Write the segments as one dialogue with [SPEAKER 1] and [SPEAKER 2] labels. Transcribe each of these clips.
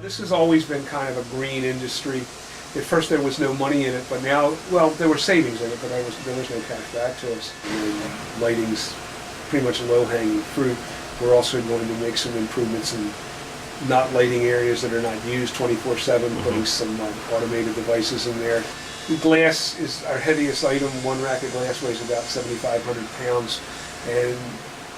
[SPEAKER 1] This has always been kind of a green industry. At first there was no money in it, but now, well, there were savings in it, but there was no cash back to us. And lighting's pretty much low-hanging fruit. We're also going to make some improvements in not lighting areas that are not used 24/7, putting some automated devices in there. Glass is our heaviest item. One rack of glass weighs about 7,500 pounds. And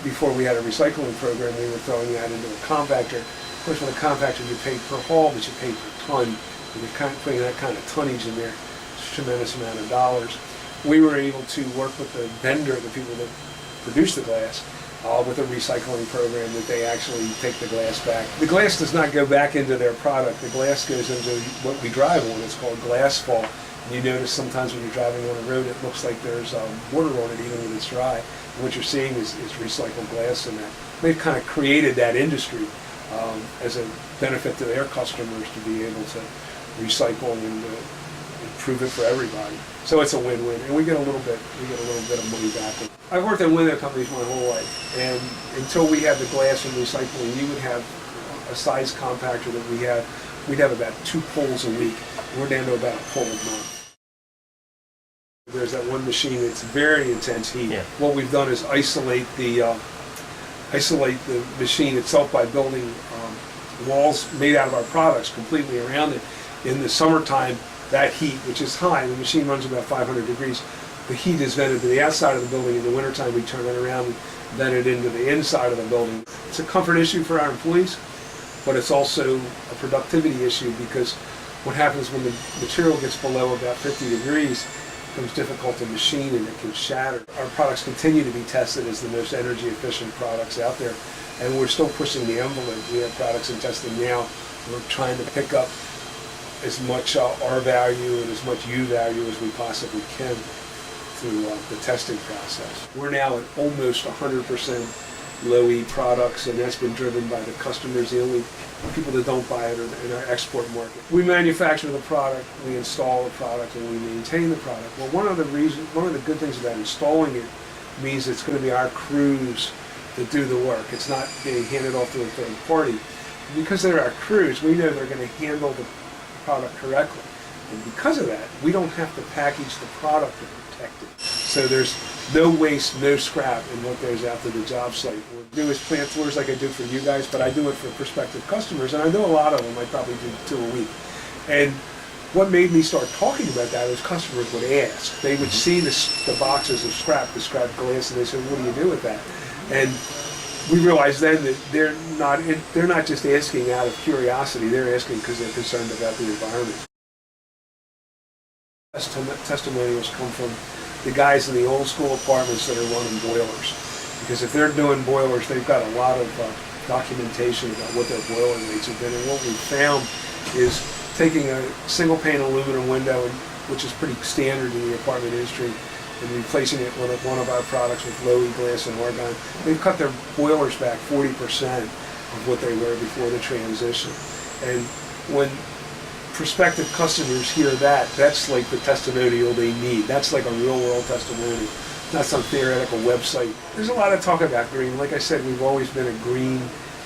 [SPEAKER 1] before we had a recycling program, we were throwing that into a compactor. Of course, with a compactor, you pay per haul, but you pay per ton. And you're kind of putting that kind of tonnage in there. It's a tremendous amount of dollars. We were able to work with the vendor, the people that produce the glass, with a recycling program that they actually take the glass back. The glass does not go back into their product. The glass goes into what we drive on. It's called glass fall. And you notice sometimes when you're driving on a road, it looks like there's water on it even when it's dry. And what you're seeing is recycled glass in that. They've kind of created that industry as a benefit to their customers to be able to recycle and improve it for everybody. So it's a win-win, and we get a little bit of money back. I've worked in window companies my whole life, and until we had the glass and recycling, you would have a size compactor that we'd have about 2 pulls a week. We're down to about a pull a month. There's that one machine that's very intense heat. Yeah. What we've done is isolate the machine itself by building walls made out of our products completely around it. In the summertime, that heat, which is high, the machine runs about 500 degrees, the heat is vented to the outside of the building. In the wintertime, we turn it around and vent it into the inside of the building. It's a comfort issue for our employees, but it's also a productivity issue because what happens when the material gets below about 50 degrees, it becomes difficult to machine and it can shatter. Our products continue to be tested as the most energy efficient products out there, and we're still pushing the envelope. We have products in testing now. We're trying to pick up as much R value and as much U value as we possibly can through the testing process. We're now at almost 100% low E products, and that's been driven by the customers. The only people that don't buy it are in our export market. We manufacture the product, we install the product, and we maintain the product. Well, one of the good things about installing it means it's going to be our crews that do the work. It's not being handed off to a third party. Because they're our crews, we know they're going to handle the product correctly. And because of that, we don't have to package the product to protect it. So there's no waste, no scrap in what goes out to the job site. What I do is plant tours like I do for you guys, but I do it for prospective customers, and I do a lot of them. I probably do 2 a week. And what made me start talking about that is customers would ask. They would see the boxes of scrap, the scrap glass, and they said, what do you do with that? And we realized then that they're not just asking out of curiosity, they're asking because they're concerned about the environment. Testimonials come from the guys in the old school apartments that are running boilers. Because if they're doing boilers, they've got a lot of documentation about what their boiler rates have been. And what we found is taking a single pane aluminum window, which is pretty standard in the apartment industry, and replacing it with one of our products with low E glass and argon. They've cut their boilers back 40% of what they were before the transition. And when prospective customers hear that, that's like the testimonial they need. That's like a real world testimonial, not some theoretical website. There's a lot of talk about green. Like I said, we've always been a green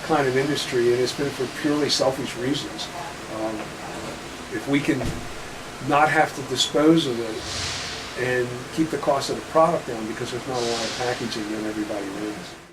[SPEAKER 1] kind of industry, and it's been for purely selfish reasons. If we can not have to dispose of it, and keep the cost of the product down because there's not a lot of packaging, and everybody wins.